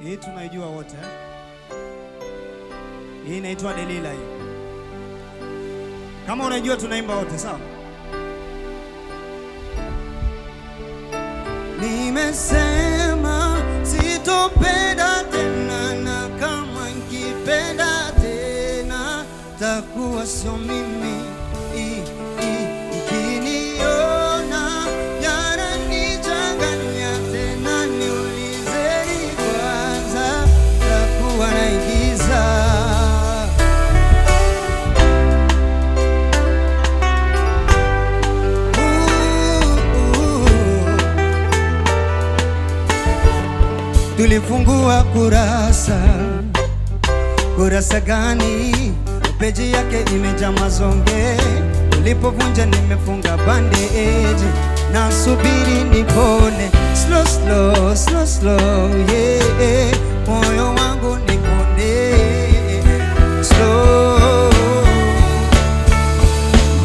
Hii tunaijua wote eh? Hii inaitwa Delila hii. Kama unajua tunaimba wote sawa? Nimesema sitopenda tena, na kama nikipenda tena takuwa sio mimi. Ukiniona yananichanganya tena, niulizeni kwanza, takuwa naigiza. Tulifungua kurasa gani? Peji yake imejaa mazonge. Ulipovunja nimefunga bandage, na subiri nipone slow slow slow slow, yeah. Moyo wangu nipone slow.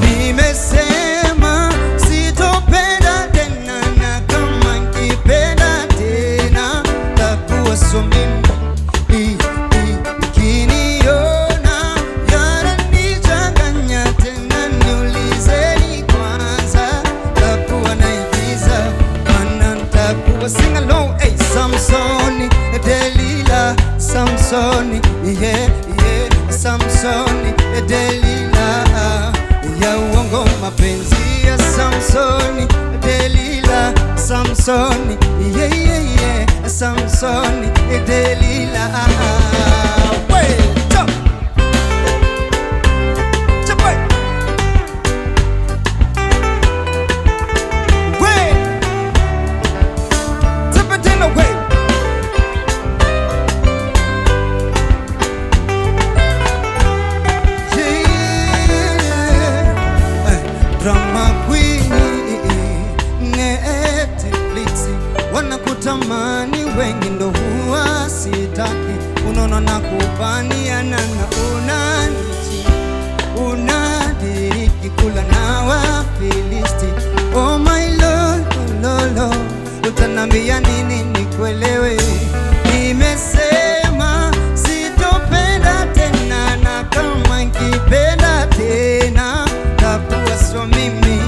Nimesema sitopenda tena, na kama nikipenda tena takuwa sio mimi. Sing along, hey, Samsoni, Delila, Samsoni, yeah, yeah, Samsoni, Delila, ya uongo mapenzi ya Samsoni, Delila, Samsoni, yeah, yeah, yeah, Samsoni, Delila, wait, jump, jump, wait. Drama queen, Netflix, wanakutamani wengi ndo huwa sitaki. Unaona na kupaniana na unadiriki kula na Wafilisti. Oh my Lord, lolo, utanambia nini nikuelewe? Nimesema sitopenda tena, na kama nikipenda tena takuwa sio mimi.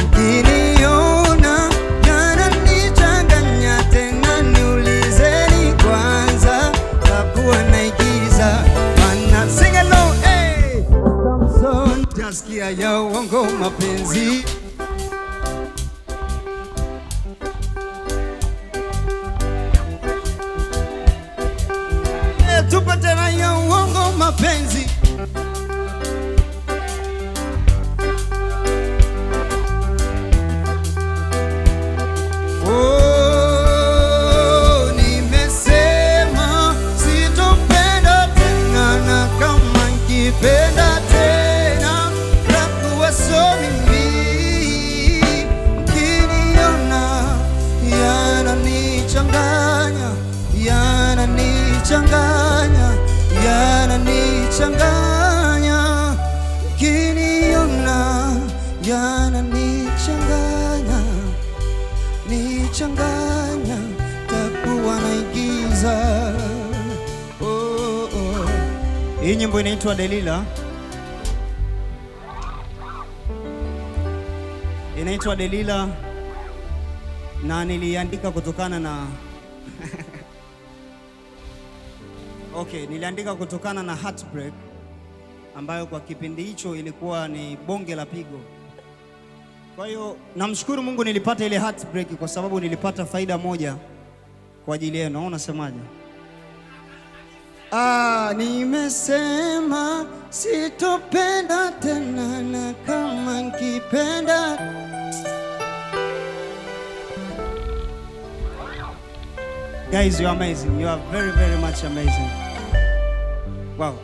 Ukiniona yananichanganya tena, niulizeni kwanza, takuwa naigiza. Mana sing along, hey, Samson, jasikia ya uongo mapenzi. Tupa tena ya uongo mapenzi. Nimesema sitopenda tena, na kama nikipenda tena takuwa sio mimi. Ukiniona yananichanganya, yananichanganya, yananichanganya. Ukiniona yananichanganya, nichanganya, takuwa naigiza. Oh, oh. Hii nyimbo inaitwa Delila. Inaitwa Delila na niliandika kutokana na okay, niliandika kutokana na heartbreak ambayo kwa kipindi hicho ilikuwa ni bonge la pigo. Kwa hiyo namshukuru Mungu nilipata ile heartbreak kwa sababu nilipata faida moja kwa ajili yenu. Unasemaje? Nimesema sitopenda tena, na kama nikipenda. Guys, you are amazing. You are very, very much amazing. Wow.